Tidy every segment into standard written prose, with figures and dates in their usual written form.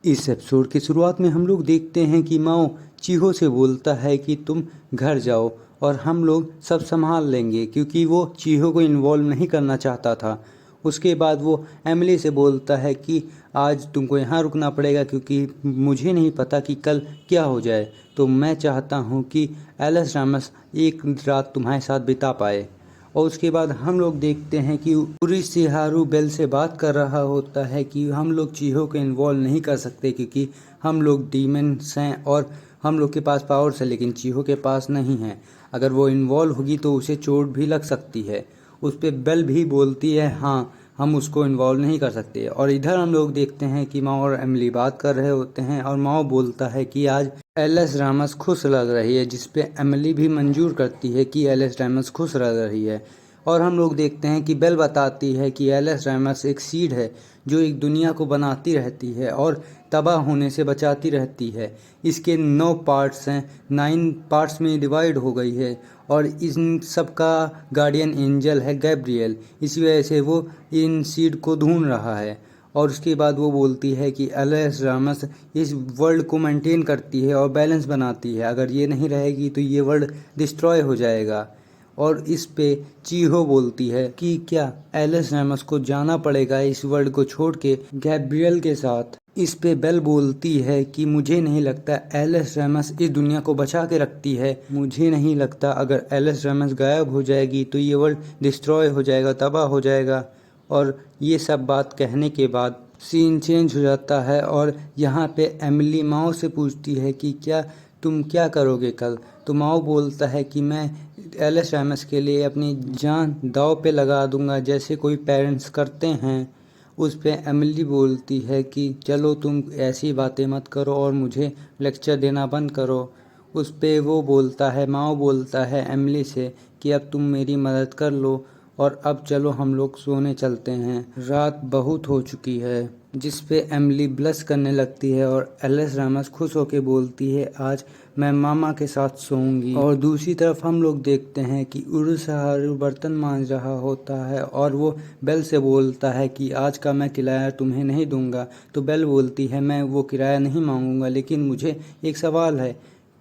इस एपिसोड की शुरुआत में हम लोग देखते हैं कि माओ चीहो से बोलता है कि तुम घर जाओ और हम लोग सब संभाल लेंगे, क्योंकि वो चीहो को इन्वॉल्व नहीं करना चाहता था। उसके बाद वो एमिली से बोलता है कि आज तुमको यहाँ रुकना पड़ेगा, क्योंकि मुझे नहीं पता कि कल क्या हो जाए, तो मैं चाहता हूँ कि एलिस रामस एक रात तुम्हारे साथ बिता पाए। और उसके बाद हम लोग देखते हैं कि उरिसिहारू बेल से बात कर रहा होता है कि हम लोग चीहो को इन्वॉल्व नहीं कर सकते, क्योंकि हम लोग डीमंस हैं और हम लोग के पास पावर्स है, लेकिन चीहो के पास नहीं है। अगर वो इन्वॉल्व होगी तो उसे चोट भी लग सकती है। उस पर बेल भी बोलती है हाँ, हम उसको इन्वॉल्व नहीं कर सकते। और इधर हम लोग देखते हैं कि माओ और एमिली बात कर रहे होते हैं और माओ बोलता है कि आज एलिस रामस खुश लग रही है, जिसपे एमिली भी मंजूर करती है कि एलिस रामस खुश लग रही है। और हम लोग देखते हैं कि बेल बताती है कि एलिस रामस एक सीड है जो एक दुनिया को बनाती रहती है और तबाह होने से बचाती रहती है। इसके 9 पार्ट्स हैं, 9 पार्ट्स में डिवाइड हो गई है और इन सब का गार्डियन एंजल है गैब्रियल। इसी वजह से वो इन सीड को ढूंढ रहा है। और उसके बाद वो बोलती है कि एलिस रामस इस वर्ल्ड को मेंटेन करती है और बैलेंस बनाती है। अगर ये नहीं रहेगी तो ये वर्ल्ड डिस्ट्रॉय हो जाएगा। और इस पे चीहो बोलती है कि क्या एलिस रामस को जाना पड़ेगा इस वर्ल्ड को छोड़ के गैब्रियल के साथ। इस पे बेल बोलती है कि मुझे नहीं लगता एलिस रामस इस दुनिया को बचा के रखती है। मुझे नहीं लगता अगर एलिस रामस गायब हो जाएगी तो ये वर्ल्ड डिस्ट्रॉय हो जाएगा, तबाह हो जाएगा। और ये सब बात कहने के बाद सीन चेंज हो जाता है और यहाँ पे एमिली माओ से पूछती है कि क्या तुम क्या करोगे कल। तो माओ बोलता है कि मैं एलिस रामस के लिए अपनी जान दांव पे लगा दूंगा, जैसे कोई पेरेंट्स करते हैं। उस पे एमिली बोलती है कि चलो तुम ऐसी बातें मत करो और मुझे लेक्चर देना बंद करो। उस पे वो बोलता है, माओ बोलता है एमिली से कि अब तुम मेरी मदद कर लो और अब चलो हम लोग सोने चलते हैं, रात बहुत हो चुकी है। जिस पे एमिली ब्लश करने लगती है और एलिस रामस खुश होकर बोलती है आज मैं मामा के साथ सोऊंगी। और दूसरी तरफ हम लोग देखते हैं कि उरुसहारू बर्तन मांज रहा होता है और वो बेल से बोलता है कि आज का मैं किराया तुम्हें नहीं दूंगा। तो बेल बोलती है मैं वो किराया नहीं मांगूंगा, लेकिन मुझे एक सवाल है,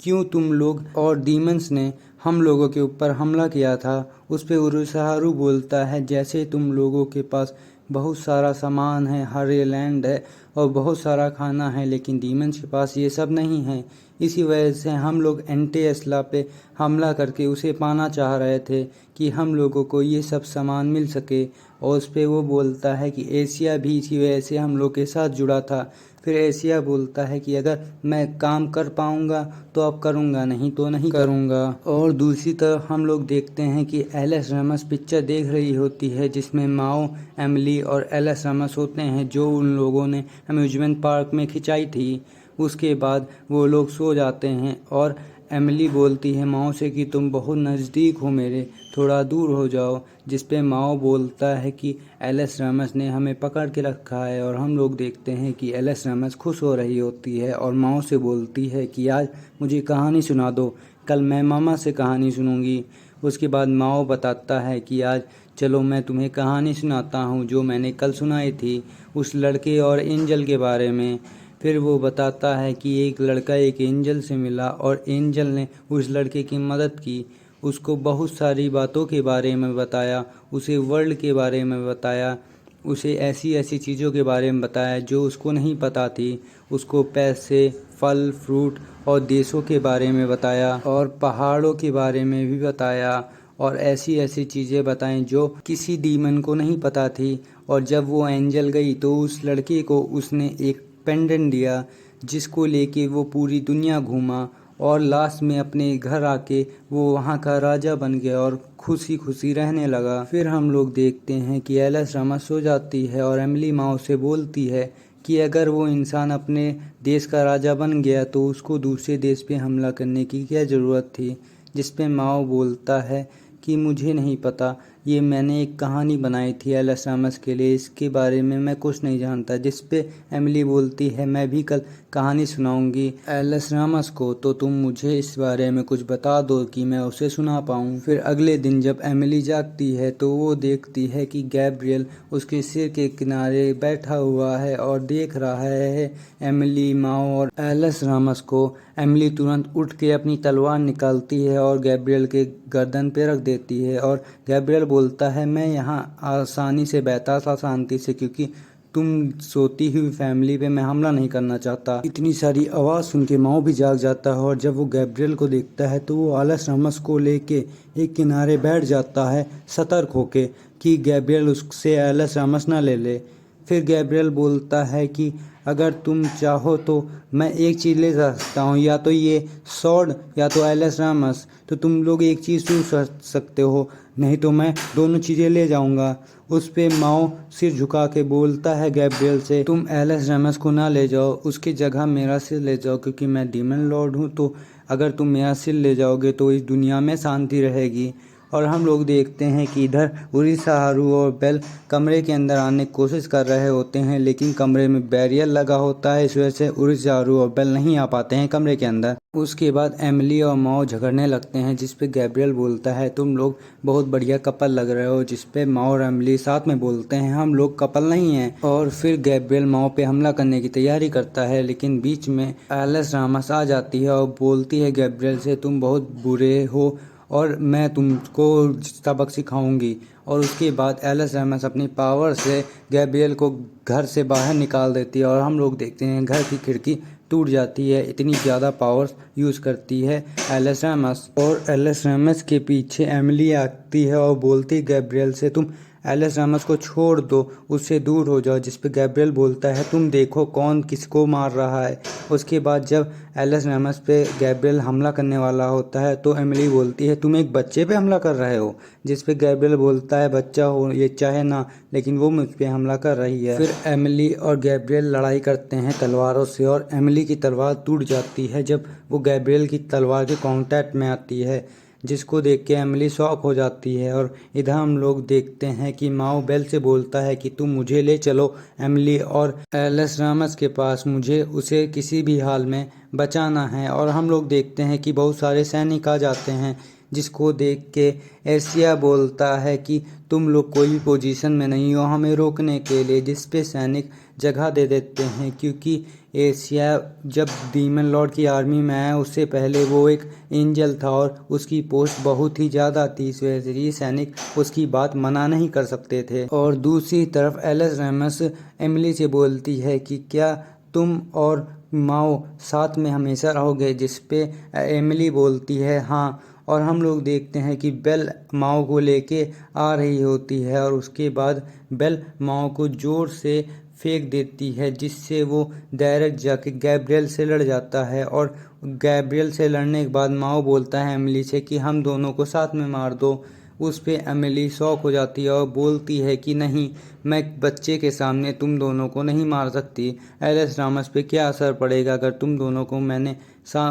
क्यों तुम लोग और डीमंस ने हम लोगों के ऊपर हमला किया था। उस पे उरुसहारू बोलता है जैसे तुम लोगों के पास बहुत सारा सामान है, हरे लैंड है और बहुत सारा खाना है, लेकिन डीमंस के पास ये सब नहीं है। इसी वजह से हम लोग एंटेस्ला पे हमला करके उसे पाना चाह रहे थे कि हम लोगों को ये सब सामान मिल सके। और उस पे वो बोलता है कि एशिया भी इसी वजह से हम लोग के साथ जुड़ा था। फिर एशिया बोलता है कि अगर मैं काम कर पाऊंगा तो अब करूंगा, नहीं तो नहीं करूंगा। और दूसरी तरफ हम लोग देखते हैं कि एलिस रामस पिक्चर देख रही होती है, जिसमें माओ, एमिली और एलिस रामस होते हैं, जो उन लोगों ने अम्यूजमेंट पार्क में खिंचाई थी। उसके बाद वो लोग सो जाते हैं और एमिली बोलती है माओ से कि तुम बहुत नज़दीक हो मेरे, थोड़ा दूर हो जाओ। जिस पे माओ बोलता है कि एलिस रामस ने हमें पकड़ के रखा है। और हम लोग देखते हैं कि एलिस रामस खुश हो रही होती है और माओ से बोलती है कि आज मुझे कहानी सुना दो, कल मैं मामा से कहानी सुनूंगी। उसके बाद माओ बताता है कि आज चलो मैं तुम्हें कहानी सुनाता हूँ जो मैंने कल सुनाई थी, उस लड़के और एंजल के बारे में। फिर वो बताता है कि एक लड़का एक एंजल से मिला और एंजल ने उस लड़के की मदद की, उसको बहुत सारी बातों के बारे में बताया, उसे वर्ल्ड के बारे में बताया, उसे ऐसी ऐसी चीज़ों के बारे में बताया जो उसको नहीं पता थी। उसको पैसे, फल, फ्रूट और देशों के बारे में बताया और पहाड़ों के बारे में भी बताया और ऐसी ऐसी चीज़ें बताएं जो किसी डीमन को नहीं पता थी। और जब वो एंजल गई तो उस लड़के को उसने एक पेंडेंट दिया, जिसको लेके वो पूरी दुनिया घूमा और लास्ट में अपने घर आके वो वहाँ का राजा बन गया और खुशी खुशी रहने लगा। फिर हम लोग देखते हैं कि एलिस रामस सो जाती है और एमिली माओ से बोलती है कि अगर वो इंसान अपने देश का राजा बन गया तो उसको दूसरे देश पे हमला करने की क्या ज़रूरत थी। जिस पे माओ बोलता है कि मुझे नहीं पता, ये मैंने एक कहानी बनाई थी एलएस रामस के लिए, इसके बारे में मैं कुछ नहीं जानता। जिस पे एमिली बोलती है मैं भी कल कहानी सुनाऊंगी एलएस रामस को, तो तुम मुझे इस बारे में कुछ बता दो कि मैं उसे सुना पाऊँ। फिर अगले दिन जब एमिली जागती है तो वो देखती है कि गैब्रियल उसके सिर के किनारे बैठा हुआ है और देख रहा है एमिली, माओ और एलएस रामस को। एमिली तुरंत उठ के अपनी तलवार निकालती है और गैब्रियल के गर्दन पे रख देती है और गैब्रियल बोलता है मैं यहाँ आसानी से बैठा था शांति से, क्योंकि तुम सोती हुई फैमिली पे मैं हमला नहीं करना चाहता। इतनी सारी आवाज़ सुन के माओ भी जाग जाता है और जब वो गैब्रियल को देखता है तो वो एलएस रामस को लेके एक किनारे बैठ जाता है सतर्क होके कि गैब्रियल उससे एलएस रामस ना ले ले। फिर गैब्रियल बोलता है कि अगर तुम चाहो तो मैं एक चीज़ ले सकता हूँ, या तो ये सॉर्ड या तो एलएस रामस, तो तुम लोग एक चीज़ चूज सकते हो, नहीं तो मैं दोनों चीज़ें ले जाऊंगा। उस पे माओ सिर झुका के बोलता है गैब्रियल से तुम एलएस रामस को ना ले जाओ, उसकी जगह मेरा सिर ले जाओ, क्योंकि मैं डीमन लॉर्ड हूँ, तो अगर तुम मेरा सिर ले जाओगे तो इस दुनिया में शांति रहेगी। और हम लोग देखते हैं कि इधर उरिसाहारू और बेल कमरे के अंदर आने की कोशिश कर रहे होते हैं, लेकिन कमरे में बैरियर लगा होता है, इस वजह से उरिसाहारू और बेल नहीं आ पाते हैं कमरे के अंदर। उसके बाद एमिली और माओ झगड़ने लगते हैं, जिस पे गैब्रियल बोलता है तुम लोग बहुत बढ़िया कपल लग रहे हो, जिस पे माओ और एमिली साथ में बोलते हैं हम लोग कपल नहीं हैं। और फिर गैब्रियल माओ पे हमला करने की तैयारी करता है, लेकिन बीच में एलएस रामस आ जाती है और बोलती है गैब्रियल से तुम बहुत बुरे हो और मैं तुमको सबक सिखाऊंगी। और उसके बाद एलएस रामस अपनी पावर से गैब्रियल को घर से बाहर निकाल देती है और हम लोग देखते हैं घर की खिड़की टूट जाती है। इतनी ज़्यादा पावर यूज़ करती है एलएस रामस। और एलएस रामस के पीछे एमिली आती है और बोलती है गैब्रियल से तुम एलएस रामस को छोड़ दो, उससे दूर हो जाओ, जिस पे गैब्रियल बोलता है तुम देखो कौन किसको मार रहा है। उसके बाद जब एलएस रामस पे गैब्रियल हमला करने वाला होता है तो एमिली बोलती है तुम एक बच्चे पे हमला कर रहे हो, जिस पे गैब्रियल बोलता है बच्चा हो ये चाहे ना, लेकिन वो मुझ पे हमला कर रही है। फिर एमिली और गैब्रियल लड़ाई करते हैं तलवारों से और एमिली की तलवार टूट जाती है जब वो गैब्रियल की तलवार के कांटेक्ट में आती है, जिसको देख के एमिली शॉक हो जाती है। और इधर हम लोग देखते हैं कि माओ बेल से बोलता है कि तुम मुझे ले चलो एमिली और एलएस रामस के पास, मुझे उसे किसी भी हाल में बचाना है। और हम लोग देखते हैं कि बहुत सारे सैनिक आ जाते हैं, जिसको देख के एशिया बोलता है कि तुम लोग कोई भी पोजीशन में नहीं हो हमें रोकने के लिए, जिस पे सैनिक जगह दे देते हैं, क्योंकि एशिया जब डीमन लॉर्ड की आर्मी में आया उससे पहले वो एक एंजल था और उसकी पोस्ट बहुत ही ज़्यादा थी, इस वजह से ये सैनिक उसकी बात मना नहीं कर सकते थे। और दूसरी तरफ एलएस रामस एमिली से बोलती है कि क्या तुम और माओ साथ में हमेशा रहोगे, जिस पे एमिली बोलती है हाँ। और हम लोग देखते हैं कि बेल माओ को लेके आ रही होती है और उसके बाद बेल माओ को जोर से फेंक देती है, जिससे वो डायरेक्ट जाके गैब्रियल से लड़ जाता है। और गैब्रियल से लड़ने के बाद माओ बोलता है एमिली से कि हम दोनों को साथ में मार दो। उस पे एमिली शॉक हो जाती है और बोलती है कि नहीं, मैं बच्चे के सामने तुम दोनों को नहीं मार सकती, एलएस रामस पे क्या असर पड़ेगा अगर तुम दोनों को मैंने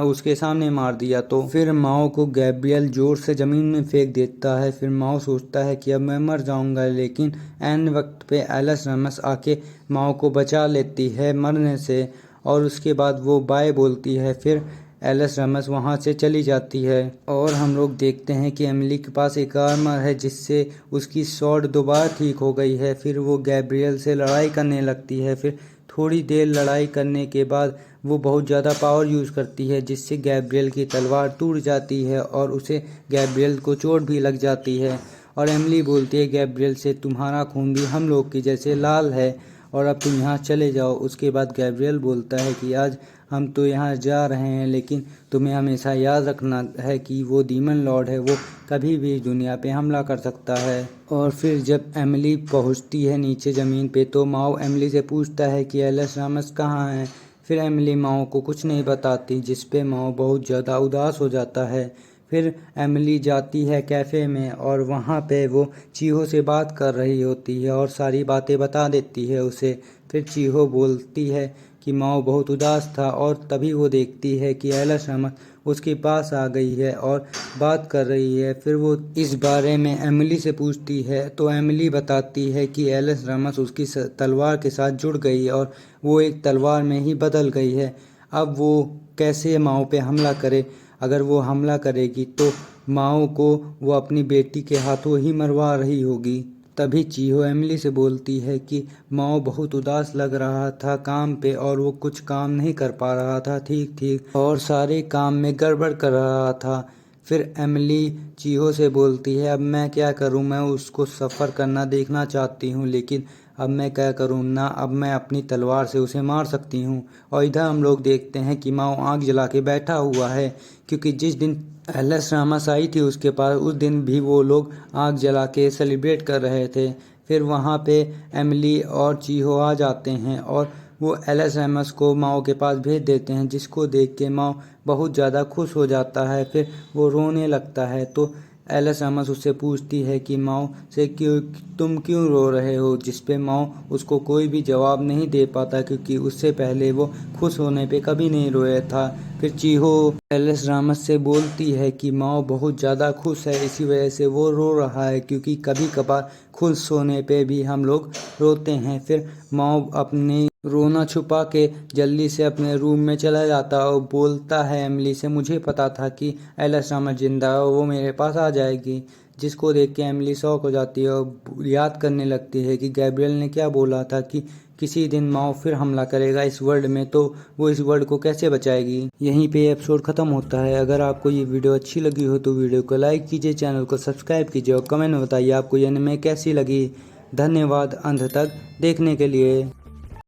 उसके सामने मार दिया तो। फिर माओ को गैब्रियल जोर से ज़मीन में फेंक देता है। फिर माओ सोचता है कि अब मैं मर जाऊंगा, लेकिन एन वक्त पे एलएस रामस आके माओ को बचा लेती है मरने से और उसके बाद वो बाय बोलती है। फिर एलएस रामस वहाँ से चली जाती है और हम लोग देखते हैं कि एमिली के पास एक आर्मर है, जिससे उसकी स्वॉर्ड दोबारा ठीक हो गई है। फिर वो गैब्रियल से लड़ाई करने लगती है। फिर थोड़ी देर लड़ाई करने के बाद वो बहुत ज़्यादा पावर यूज़ करती है, जिससे गैब्रियल की तलवार टूट जाती है और उसे गैब्रियल को चोट भी लग जाती है। और एमिली बोलती है गैब्रियल से तुम्हारा खून भी हम लोग की जैसे लाल है और अब तुम यहाँ चले जाओ। उसके बाद गैब्रियल बोलता है कि आज हम तो यहाँ जा रहे हैं, लेकिन तुम्हें हमेशा याद रखना है कि वो डीमन लॉर्ड है, वो कभी भी दुनिया पे हमला कर सकता है। और फिर जब एमिली पहुँचती है नीचे ज़मीन पे तो माओ एमिली से पूछता है कि एलएस रामस कहाँ है। फिर एमिली माओ को कुछ नहीं बताती, जिस पे माओ बहुत ज़्यादा उदास हो जाता है। फिर एमिली जाती है कैफ़े में और वहाँ पे वो चीहो से बात कर रही होती है और सारी बातें बता देती है उसे। फिर चीहो बोलती है कि कि माओ बहुत उदास था और तभी वो देखती है कि एलिस रामस उसके पास आ गई है और बात कर रही है। फिर वो इस बारे में एमिली से पूछती है तो एमिली बताती है कि एलिस रामस उसकी तलवार के साथ जुड़ गई और वो एक तलवार में ही बदल गई है। अब वो कैसे माओ पे हमला करे? अगर वो हमला करेगी तो माओ को वो अपनी बेटी के हाथों ही मरवा रही होगी। तभी चीहो एमिली से बोलती है कि माओ बहुत उदास लग रहा था काम पे और वो कुछ काम नहीं कर पा रहा था ठीक और सारे काम में गड़बड़ कर रहा था। फिर एमिली चीहो से बोलती है अब मैं क्या करूं, मैं उसको सफ़र करना देखना चाहती हूं लेकिन अब मैं क्या करूं ना, अब मैं अपनी तलवार से उसे मार सकती हूं। और इधर हम लोग देखते हैं कि माओ आग जला के बैठा हुआ है क्योंकि जिस दिन एलिस रामस आई थी उसके पास उस दिन भी वो लोग आग जला के सेलिब्रेट कर रहे थे। फिर वहाँ पे एमिली और चीहो आ जाते हैं और वो एलिस रामस को माओ के पास भेज देते हैं, जिसको देख के माओ बहुत ज़्यादा खुश हो जाता है। फिर वो रोने लगता है तो एलिस रामस उससे पूछती है कि माओ से तुम क्यों रो रहे हो, जिस पे माओ उसको कोई भी जवाब नहीं दे पाता क्योंकि उससे पहले वो खुश होने पे कभी नहीं रोया था। फिर चीहो एलिस रामस से बोलती है कि माओ बहुत ज़्यादा खुश है इसी वजह से वो रो रहा है क्योंकि कभी कभार खुश होने पे भी हम लोग रोते हैं। फिर माओ अपने रोना छुपा के जल्दी से अपने रूम में चला जाता और बोलता है एमिली से मुझे पता था कि एलिस रामस जिंदा है, वो मेरे पास आ जाएगी। जिसको देख के एमिली शॉक हो जाती है और याद करने लगती है कि गैब्रियल ने क्या बोला था कि किसी दिन माओ फिर हमला करेगा इस वर्ल्ड में, तो वो इस वर्ल्ड को कैसे बचाएगी। यहीं पे एपिसोड ख़त्म होता है। अगर आपको ये वीडियो अच्छी लगी हो तो वीडियो को लाइक कीजिए, चैनल को सब्सक्राइब कीजिए और कमेंट में बताइए आपको ये एनिमे कैसी लगी। धन्यवाद अंत तक देखने के लिए।